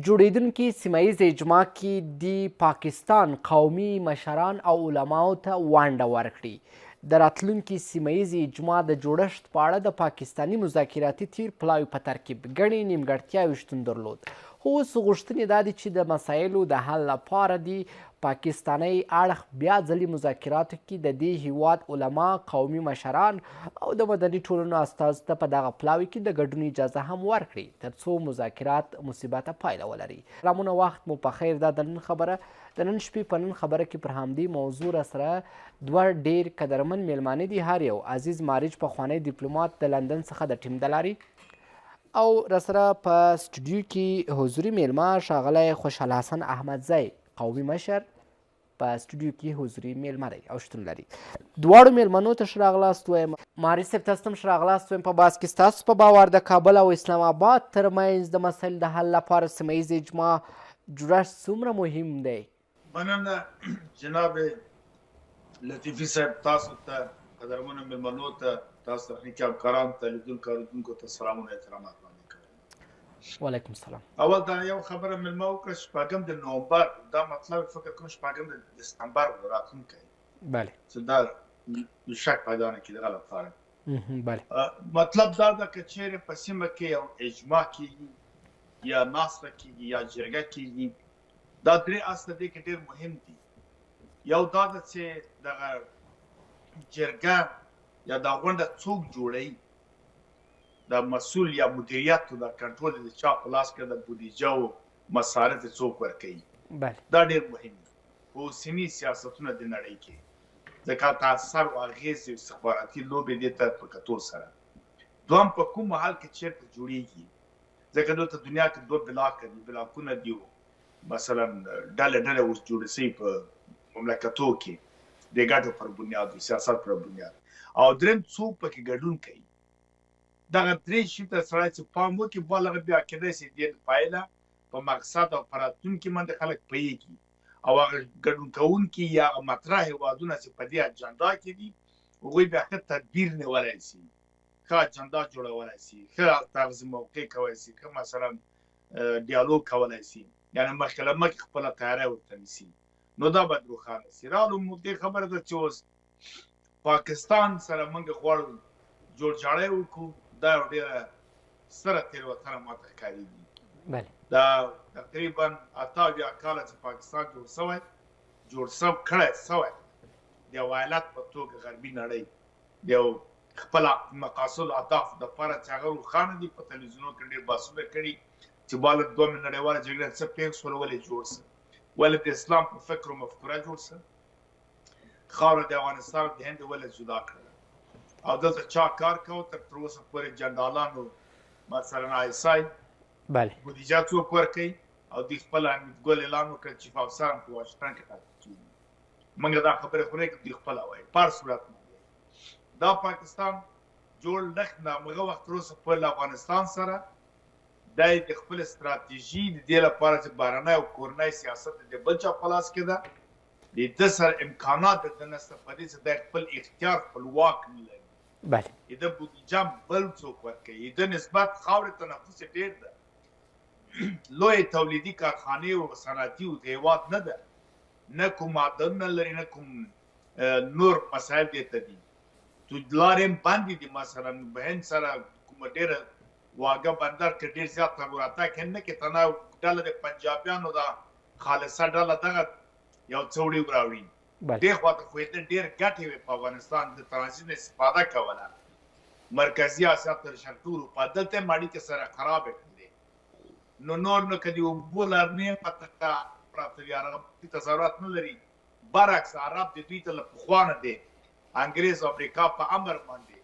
جوړیدونکي سیمه ییز اجماع کې د پاکستان قومي مشران او علماو ته ونډه ورکړي. د راتلونکي سیمه ییز اجماع د جوړښت په اړه د پاکستاني مذاکراتي تیر پلاوي په ترکیب ګڼې نیمګړتیاوې شتون درلود. خو اوس غوښتنې دا دي چې د مسایلو د حل لپاره د پاکستاني اړخ بیا ځلې مذاکراتو کې د دې هیواد علما، قومي مشران او د مدني ټولنو استازو ته په دغه پلاوي کې د ګډون اجازه هم ورکړي ترڅو مذاکرات مثبته پایله ولري. سلامونه، وخت مو په خیر. دا د نن خبره د نن شپې په نن خبره کې پر همدې موضوع راسره دوه ډېر قدرمن میلمانه دي. هر یو عزیز مارج پخوانی ډیپلومات د لندن څخه د ټیم د لارې، او راسره په سټوډیو کې حضوري میلمه ښاغلی خوشحال حسن احمدزی قومي مشر په سټوډیو کې حضوري میلمه دی او شتون لري. دواړو میلمنو ته ښه راغلاست وایم. مارج صاحب تاسو ته هم ښه راغلاست وایم. په بحث کې ستاسو په باور د کابل او اسلام آباد ترمنځ د مسایلو د حل لپاره سیمه ییز اجماع جوړښت څومره مهم دی؟ مننه جناب لطیفي صاحب، تاسو ته قدرمنو میلمنو ته، تاسو تخنیکي همکارانو ته، لیدونکو اورېدونکو ته سلامونه احترامات وړاندې کوم. وعلیکم السلام. اول دا یو خبره میلمه وکړه، شپږم د نومبر، دا مطلب فکر کوم شپږم د دسمبر راتلونکی، بله، چې دا شک پیدا نه کړي دغه لپاره. بله، مطلب دا ده که چیرې په سیمه کې یو اجماع کېږي یا ناسته کېږي یا جرګه کېږي، دا درې اصله دې کې ډېر مهم دي. یو دا ده چې دغه جرګه یا دا غونډه څوک جوړوي، د مسؤل یا مدیریت د کنټرول د چا په لاس کې د بودیجه او مصارف څوک ورکوي، دا ډېر مهم دي په اوسني سیاستونه د نړۍ کې، ځکه تاثر او اغېز او استخباراتي لوبې دې ته په کتو سره. دوهم په کوم محل کې چیرته جوړیږي، ځکه دلته دنیا کې دوه بلاکه دي، بلاکونه دي، مثلا ډلې ډلې اوس جوړې شوي په مملکتو کې د ګټو پر بنیاد او سیاست پر بنیاد. او درېیم څوک پکې ګډون کوي. دغه درې شي ته سړی چې پام وکړي، بل هغه بیا کېدای شي د پایله په مقصد او په راتلونکي باندې خلک پوهېږي، او هغه ګډون کوونکي یا هغه مطرح هېوادونه چې په دې اجنډا کې دي، هغوی بیا ښه تدبیر نیولی شي، ښه اجنډا جوړولی شي، ښه تغذیه موقع کولی شي، ښه مثلا ډیالوګ کولی شي، یعنې مخکې له مخکې خپله تیاری ورته نیسي. نو دا باید روښانه شي. راغلو موږ دې خبره ده چې اوس پاکستان سره موږ غواړو جوړجاړی وکړو. دا یو ډېره ستره تېروتنه ماته ښکارېږي. دا تقریبا 78 کاله چې پاکستان جوړ کړی شوی د یو ایالت په توګه غربي نړۍ د یو خپل مقاصد اهدافو دپاره چې هغه روښانه دي. په تلویزیونونو کې ډېر بحثونه کړي چې بالا دومره نړیواله جګړه څه پېښ شول، ولې جوړ شو، ولې د اسلام په فکر و مفکوره جوړ شو، خاوره د افغانستان د هند ولې جدا کړه، او دلته چا کار کوو. تر اوسه پورې جنرالانو مثلا ایزه بودیجه څوک ورکوي، او دوی خپله حمیدګل اعلان وکړ چیف افسر هم په واشنګټن کې ټاکل کېږي. موږ دا خبرې خورې که دوی خپله وایي، په هر صورت باندې دا پاکستان جوړ نه همغه وخت تر اوسه پورې له افغانستان سره دی د خپل ستراتیژي د دې لپاره چې بهرنی او کورنی سیاست د بل چا په لاس کې ده، د ده سره امکانات د ده نشته په دې چې دی خپل اختیار خپل واک نه لري. د ده بودیجه بل څوک ورکوي، د ده نسبت خاورې ته نفوس یې ډېر ده، لویې تولیدي کارخانې او صنعتي هېواد نه ده، نه کوم معدنونه لري، نه کوم نور مسایل دې ته دي. لارې هم بندې دي، مثلا په هند سره کومه ډېره واګه بندر کې ډېر زیات تګ راتګ هند نه کې تنه ډله د پنجابیانو د خالصه ډله دغه یو څه وړي راوړي. دې خوا ته خو یې ډېر ګټې وې په افغانستان د ترانزیت نه استفاده کوله، مرکزي اسیا تر شرقي اروپا، دلته یې اړیکې سره خرابې کړې. نو نور نو که د اوبو لرنې پته پراته وي، هغه تصورات نه لري. برعکس عرب د دوی ته له پخوا نه دی انګریز او امریکا په امر باندې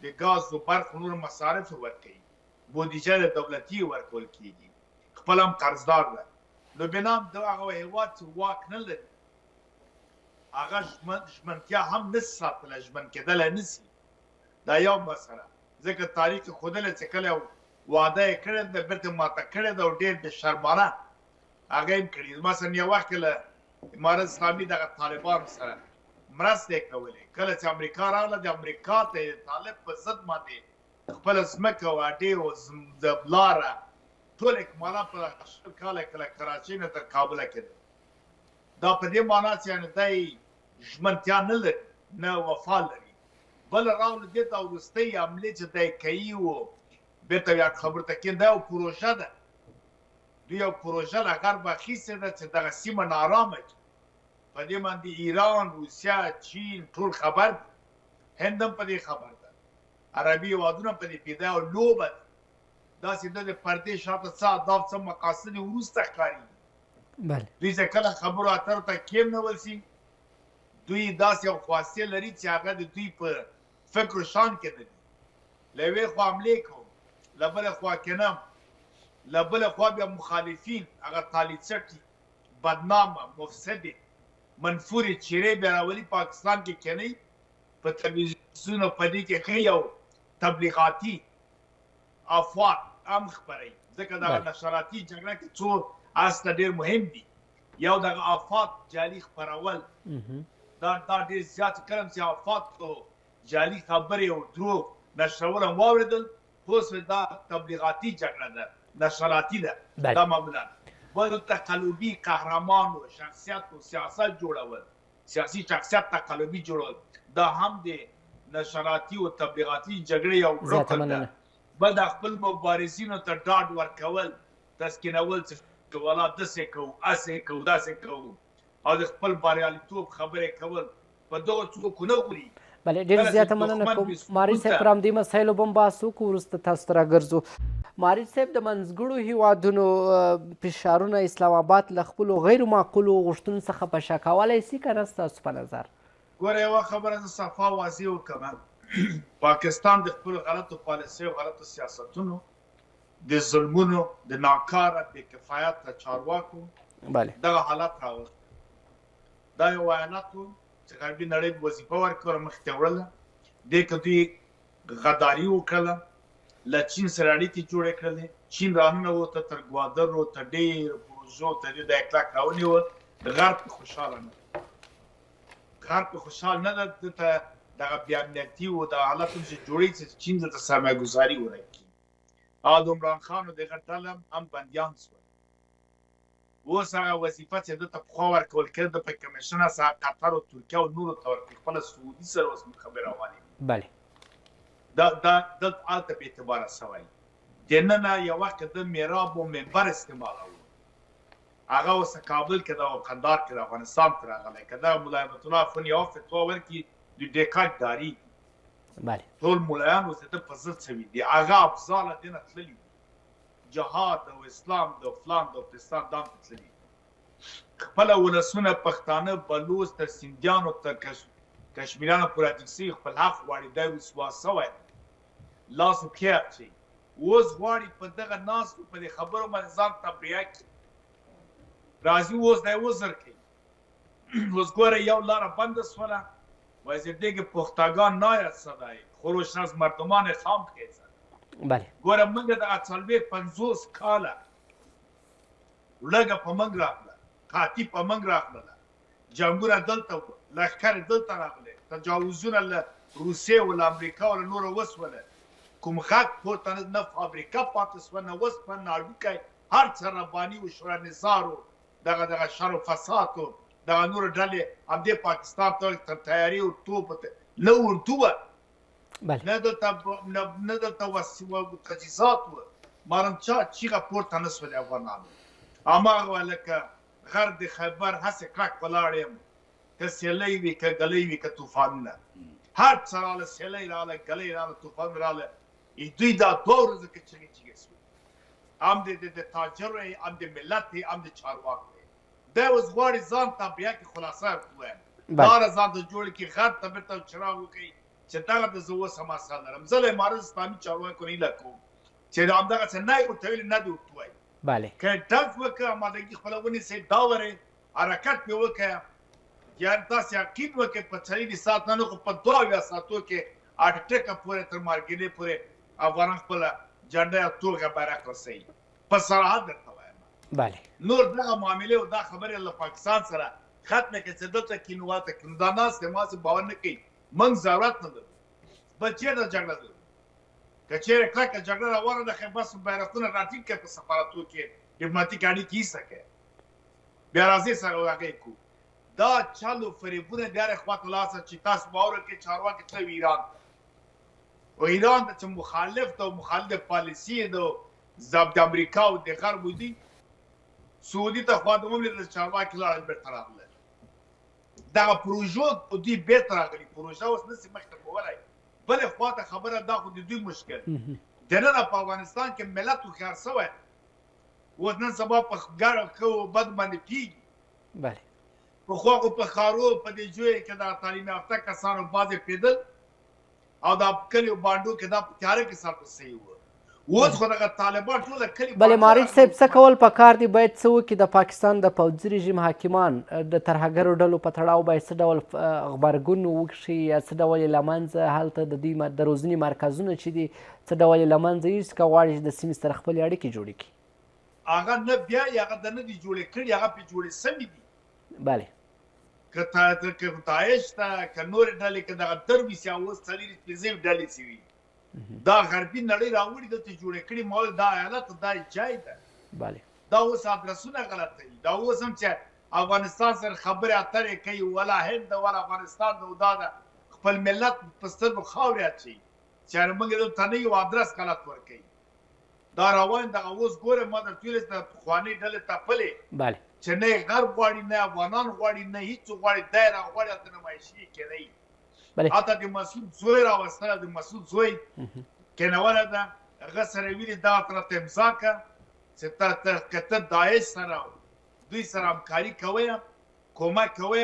د ګاز او برق نور مصارف ورکوي، بودیجه د دولتي ورکول کېږي، خپل هم قرضدار ده. نو بنام د هغه هېواد چې واک نه لري، هغه ژمنتیا هم نشي ساتلی، ژمن کېدلی نشي. دا یو مسله، ځکه تاریخ یې ښودلی چې کله واده یې کړې ده بېرته ماته کړې ده، او ډېر بې شرمانه هغه یې کړي. مثلا یو وخت کې له امارت اسلامي دغه طالبانو سره مرستې یې کولې، کله چې امریکا راغله د امریکا ته طالب په ضد باندې خپله ځمکه او اډې او لاره ټول اکمالات په 20 کاله کې له کراچۍ نه تر کابله کېدل. دا په دې معنا چې یعنې دی ژمنتیا نه لري نه وفا لري. بله راوړو دې ته وروستۍ حملې چې دی کوي و بېرته بیا خبرو ته کېږم، دا یو پروژه ده. دوی یو پروژه له غربه اخیستې ده چې دغه سیمه نارامه کړي. په دې باندې ایران، روسیه، چین ټول خبر دي. هند هم په دې خبر ده. عربي هېوادونه په دې پیدا یو لوبه ده. داسې ده د پردې شاته څه اهداف څه مقاصد یې وروسته ښکارېږي. دوی چې کله خبرو اترو ته کېنول شي، دوی داسې یو خواستې لري چې هغه د دوی په فکر و شان کې نه دي. له یوې خوا حملې کوم، له بلې خوا کنم، له بلې خوا بیا مخالفین هغه طالع بدنامه مفسدې منفورې چیرې بیا راولي پاکستان کې کینئ، په تلویزیونو په دې کې ښه یو تبلیغاتي افواج هم خپروي. ځکه دغه نشراتي جګړه کې څو اصله ډېر مهم دي. یو دغه افات جعلي خپرول، دا ډېر زیات کړم چې افات او جعلي خبرې او دروغ نشرول هم واورېدل. اوس دا تبلیغاتي جګړه ده، نشراتي ده دا معمولا. باید تقلبي قهرمان و شخصیت و سیاست جوړول، سیاسي شخصیت تقلبي جوړول، دا هم د نشراتي او تبلیغاتي جګړې یو رکن ده. باید خپل مبارزینو ته ډاډ ورکول، تسکینول چې والا داسې کوو، هسې کوو، داسې کوو، او د خپل بریالیتوب خبرې کول په دغو څوکو نه خوري. بله، ډېر زیاته مننه کوم ماري صاحب. پر همدې مسایلو به هم بحث وکړو، وروسته تاسو ته راګرځو. ماري صاحب، د منځګړو هیوادونو فشارونه اسلام آباد له خپلو غیر معقولو غوښتنو څخه په شا کولی شي که نه ستاسو په نظر؟ ګوره، یوه خبره زه صفا واضح وکړم. پاکستان د خپلو غلطو پالیسیو، غلطو سیاستونو، د ظلمونو، د ناکاره بې کفایته چارواکو دغه حالت راوست. دا یو ویانات و چې غربي نړۍ وظیفه ورکړه، مخې ته وړله. دې کې دوی غداري وکړله، له چین سره اړیکې جوړې کړلې. چین راننوته تر ګوادرو ته ډېرو پروژو ته د اطلاق راونیول. غرب پې خوشحاله نه ده، غرب پې خوشحال نه ده. دلته دغه بې امنیتي و دغه حالتونه چې جوړوي چې چین دلته سرمایه ګذاري ورکړي. او د عمران خان و دغه ډله هم بندیان شول. اوس هغه وظیفه چې دلته پخوا ورکول کېده په کمیشن څخه قطر او ترکیه او نورو ته ورکړي. خپله سعودي سره اوس خبرې روانې دي. بله، دا دلته هلته بې اعتباره سوی. دننه یو وخت د میراب و منبر استعمالوو. هغه اوس کابل کې ده او قندار کې د افغانستان ته راغلی. که دغه ملا نعمت الله اخوند یوه فتوا ورکړي، د ډیکاټ داري ټول ملایان اوس د ده په ضد سوي دي. هغه افضاله دې نه تللي دي. جهاد او اسلام د فلان د پاکستان دا هم تللي دي. خپله ولسونه پښتانه، بلوچ، تر سیندیانو تر کشمیریانو پورې اټکسي خپل حق غواړي. دی رسوا سوی، لاس و پښې اچوي. اوس غواړي په دغه ناستو په دې خبرو باندې ځان تبرئه کړي. راځي اوس دی عذر کوي. اوس ګوره یو لاره بنده شوله. وزیردیگ پختگان ناید صدای خروش از مردمان خام خیزد. بله. گوره منگه دا اطالوی 50 کاله لگه پا منگ راقله، قاطی پا منگ راقله، جنگور دلتا لخکر دلتا راقله، تجاوزون روسیه و امریکا و نور وسوله. کم خاک پورتا نه فابریکا پاتس و نه وس پا ناروکای هر چه ربانی و شورا نظار و دغه شر و فساد و دغه نور ډلې هم دې پاکستان ته تر تیاري او توپ نه اردو وه، نه دلته تجهیزات وه. مارم چا چیغه پورته نه شولې افغانانو. هماغه وه لکه غر د خیبر هسې کلک ولاړ یم. که سیلی وي که ګلی وي که طوفانونه، هر څه راله، سیلی راله، ګلی راله، طوفان راله. دوی دا 2 ورځې کې چیغې چیغې شوې. هم د تاجر وی، هم د ملت وی، هم د چارواک وی. دا اوس غواړي ځان تبرئه کړي. خلاصه ووایم، لاره ځان ته جوړ کړي، غر ته بېرته چراغ وکړي چې دغه د زه اوس هم اصل لرم. زه له امارت اسلامي چارواکو نه هیله کوم چې همدغسې نه یې ورته ویلي، نه دې ورته ووایي. که ډز وکړه، امادګي خپله ونیسئ، داورئ، حرکت پرې وکړه. یعنې تاسې یقین وکړئ په 40 ساعت نه خو په 2 ساعتو کې اټکه پورې تر مارګینې پورې افغانان خپله جنډه یا توغه بیرغ رسوي. په صراحت درته وایم. نور دغه معاملې او دا خبرې له پاکستان سره ختمه کړي چې دلته کینو واته کینو. دا ناست ماسې باور نه کوي. موږ ضرورت نه لرو. بل چېرته جګړه لرو. که چیرې کلکه جګړه روانه ده خو بس بیرغونه راټیټ کړه په سفارتونو کې ډیپلوماتیک اړیکې ایسته کړه بیا راځئ سره هغې کوو دا چل و فریبونه د هرې خوا ته لاړ چې تاسو باور وکړئ چارواکي تللی ایران ته و ایران ته چې مخالف ده او مخالف پالیسي ده د امریکا او د غرب دي سعودي ته خوا ته ولیدل چارواکي لاړل بېرته راغلل دغه پروژو دوی بېرته راغلي پروژه اوس نسي مخته کولی بلې خوا ته خبره دا خو د دوی مشکل دننه په افغانستان کې ملت هوښیار شوی اوس نن سبا په ښه و بد باندې پوهېږي بله پخوا خو په ښارو په دې جویو کې دا تعلیم یافته کسانو بعضې پېدل او دا کلیو بانډو کې دا په تیاره کې ساتل شوي وو اوس خو دغه طالبان ټوله کلي بلې مارج صاحب څه کول پکار دي باید څه وکړي د پاکستان د پوځي رژیم حاکمان د ترهګرو ډلو په تړاو باید څه ډول غبرګون وکړي یا څه ډول یې له منځه هلته د دوی د روزنې مرکزونه چې دي څه ډول یې له منځه یوسي که غواړي چې د سیمې سره خپلې اړیکې جوړې کړي هغه نه بیا یې هغه د نه دي جوړې کړي هغه پرې جوړې سوي دي بله که داعش ته که نورې ډلې که دغه درویس یا اوس څلېرویشت پنځه ډلې چې وي دا غربي نړۍ راوړي دلته جوړې کړي ما ویل دا ایالت دا جای ده بله دا اوس ادرسونه غلطوي دا اوس هم چې افغانستان سره خبرې اترې کوي ولا هند ده ولا افغانستان ده دا ده خپل ملت په سترګو خاورې اچوي چې موږ دلته نه یو ادرس غلط ورکوي دا روان دغه اوس ګوره ما درته ویلې د پخوانۍ ډلې تپلې بله چې نه یې غرب غواړي نه افغانان غواړي نه هېڅوک غواړي دی راغواړي هلته نمایشي یې کېدی حتی د مسعود زوی راوستله د مسعود زوی کېنوله ده هغه سره ویلي دغه راته امضا کړه چې که ته داعش سره دوی سره همکاري کوئ کومک کوئ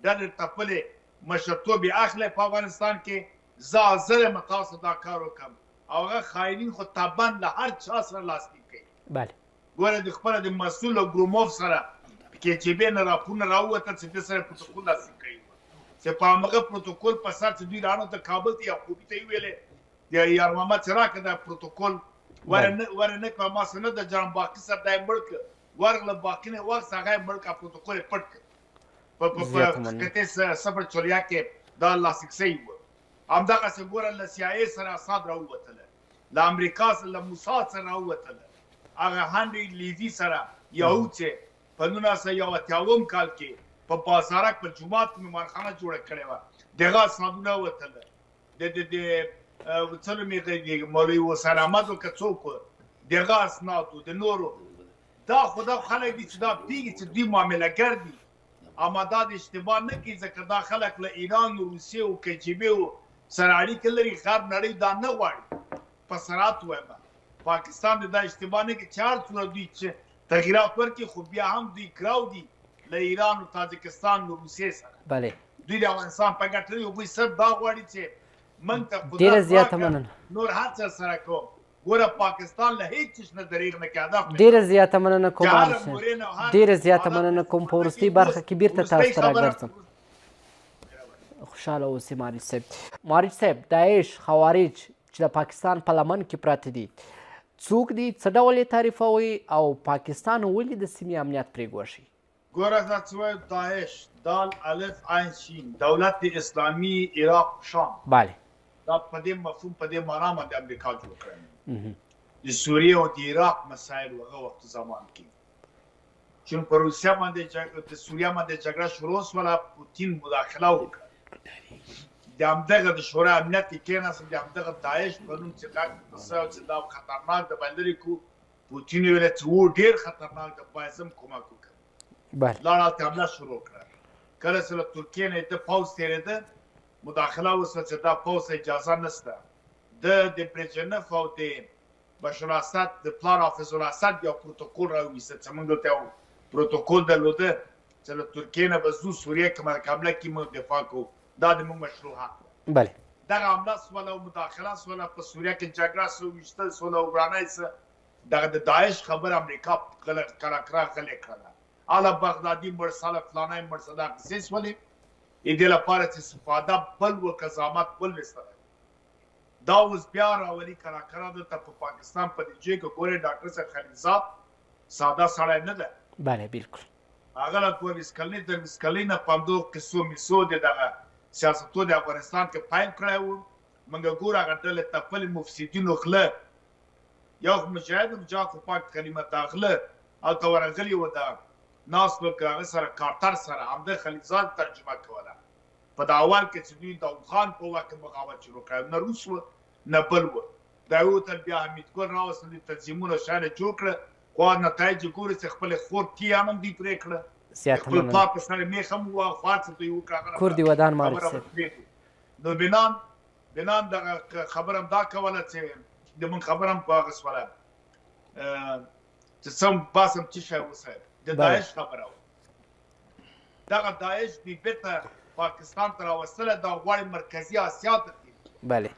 ډلې تپلې مشرتوب یې اخلی په افغانستان کې زه حاضر یم تاسو دا کار وکړم او هغه خاینین خو طبعا له هر چا سره لاسلیک کوي بله ګوره د خپله د مسؤل او ګروموف سره KGB نه راپورونه راووتل چې ده سره پروتوکول لاسلیک کوي چې په همغه پروتوکول په سر چې دوی راڼو ته کابل ته یعقوبي ته یې ویلې د یار محمد چې راکړه دا پروتوکول ورنه کړه ما سره نه د جان باقي صاحب دا یې مړ کړه ورغله باقي نه واخیست هغه یې مړ کړه پروتوکول یې پټ کړه په قطع صفر چوریا کې دا لاسلیک شوي وو همدغسې ګوره له CIA سره اساد راووتله له امریکا سره له موساد سره راووتله هغه هنري لیوي سره یهود چې په 1981 کال کې په بازارک په جومات کې مېمانخانه جوړه کړې وه دغه اسنادونه وتله د څه نومېږي مولوي حسین احمد و که څوک و دغه اسنادو د نورو دا خو دا خلک دي چې دا پوهېږي چې دوی معامله ګر دي اما دا د اشتباه نه کوي ځکه دا خلک له ایران و روسیې و KGB سره اړیکې لري غرب نړۍ دا نه غواړي په صراحت ووایم پاکستان د دا اشتباه نه کوي چې هر څومره دوی چې تغییرات ورکړي خو بیا هم دوی کراو دي له ایران او تاجکستان او روسیې سره بله دوی د افغانستان په ګټه لري دوی صرف دا غواړي چې موږ ته ډېره زیاته مننه نور هر څه سره کوم ګوره پاکستان له هېڅ چیز نه دریغ نه کوي هدف ډېره زیاته مننه کوم ډېره زیاته مننه کوم په وروستۍ برخه کې بیرته تاسو ته راګرځم خوشحاله اوسئ مارج صاحب مارج صاحب داعش خوارج چې د پاکستان په لمن کې پراته دي څوک دي څه ډول یې تعریفوئ او پاکستان ولې د سیمې امنیت پرېږوښي ګوره دا څه وایي داعش دال الف عین شین دولت اسلامي عراق شام بله دا په دې مفهوم په دې معنا باندې امریکا جوړ کړی د سوریې او د عراق مسایل هغه وخت زمان کې چون په روسیه باندې د سوریه باندې جګړه شروع شوله پوتین مداخله وکړه د همدغه د شورا امنیت کې کېناست د همدغه داعش په نوم چې غږ چې دا خطرناک د باندې کو پوتین ویل چې و ډېر خطرناک د باید هم کومک وکړي لاړ هلته حمله شروع کړه کله چې له ترکیې نه د پوځ تېرېده مداخله وسوه چې دا پوځ ته اجازه نشته د برژنف او د بشار اسد د پلار حافظ الاسد یو پروتوکول راوویسته چې موږ دلته یو پروتوکول درلوده چې له ترکیې نه به ځو سوریې کې حمله کې موږ دفاع کوو دا د موږ مشروع حق ده بله دغه حمله سوله او مداخله سوله په سوریه کې جګړه سوه ویشتل سوله او ورانۍ سه دغه د داعش خبره امریکا کراکرا غلې کړله اله بغدادي مړ ساله فلانی مړ سه دا قصې سولې د دې لپاره چې استفاده بل و قضاوت بل وسره دا اوس بیا راولي کراکرا دلته په پاکستان په دې ځای کې ګورې ډاکټر صاحب خلیلزاد ساده سړی نه ده بله بالکل هغه له دوه ویس کلنۍ تر ویس کلنۍ نه په همدغو قصو میسو د دغه سیاستو د افغانستان کې پیل کړی و موږ ګورو هغه ډلې تپلې مفسدینو خوله یو خو مجاهد مجاهد خو پاک کلمه داخله هلته ورغلي وو د ناست و که هغه سره کارتر سره همده خلیلزاد ترجمه کوله په د اول کې چې دوی داود خان په وخت کې بغاوت شروع کړی نه روس و نه بل و دا یو تل بیا حمیدګل راوستل دي تنظیمونه شاید جوړ کړه خو نتایج ګوري چې خپل خور کي هم دوی پرې کړه خپل پلار په سره میخ هم وفات څه دوی وکړه کور دی ودان مارک نو بنان دغه خبرم دا کوله چې د من خبرم په هغه سواله چې سم باسم چې شی وسه د داعش خبره دغه داعش دی بیرته پاکستان ته راوستله دا غواړي مرکزي اسیا ته بله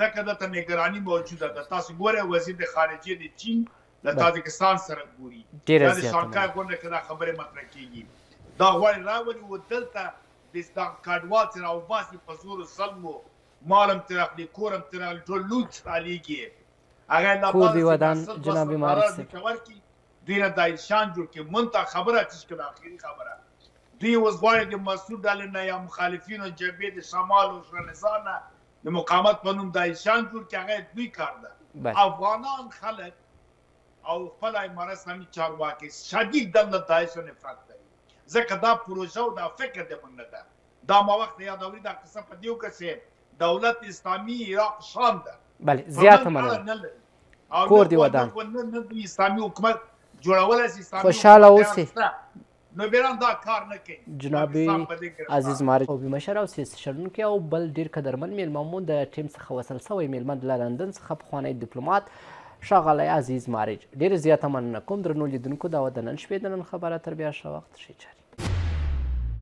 ځکه دلته نګراني موجوده ده تاسو ګورئ وزیر د خارجیې د چین له تاجکستان سره ګوري ډېره د شانګهای غونډه کې دا خبرې مطرح کېږي دا غواړي راولي و دلته د دا کډوال چې راوباسي په زور ظلم و مالم ترې اخلي کورم ترې اخلي ټول لوټ رالیږي هغه کور دی ودان جناب مارک صاحب دوی نه دا شان جوړ کړي منته خبره چې د اخري خبره دوی اوس غواړي د مسعود ډلې نه یا مخالفینو جبهې د شمال او افغانستان نه د مقاومت په نوم دا شان جوړ کړي هغه دوی کار ده افغانان خلک او خپل امارت اسلامي چارواکي شدید د داعش نفرت کوي ځکه دا پروژه او دا فکر د موږ نه ده دا ما وخت یادوي دا قصه په دیو کې دولت اسلامي عراق شام ده بله زیاته مننه کور دی ودان نه اسلامي حکومت جوړول اسلامي خوشاله اوسئ نو بیران دا کار نه کوي جناب عزیز مارک او مشر او سیاسي شنونکی او بل ډیر قدرمن میلمه مو د ټیم څخه وصل سوی میلمه د لندن څخه پخوانی ډیپلومات ښاغلی عزیز مارج ډیر زیاته مننه کوم درنو لیدونکو دا و د نن شپې د نن خبره تر بیا ښه وخت ښې چارې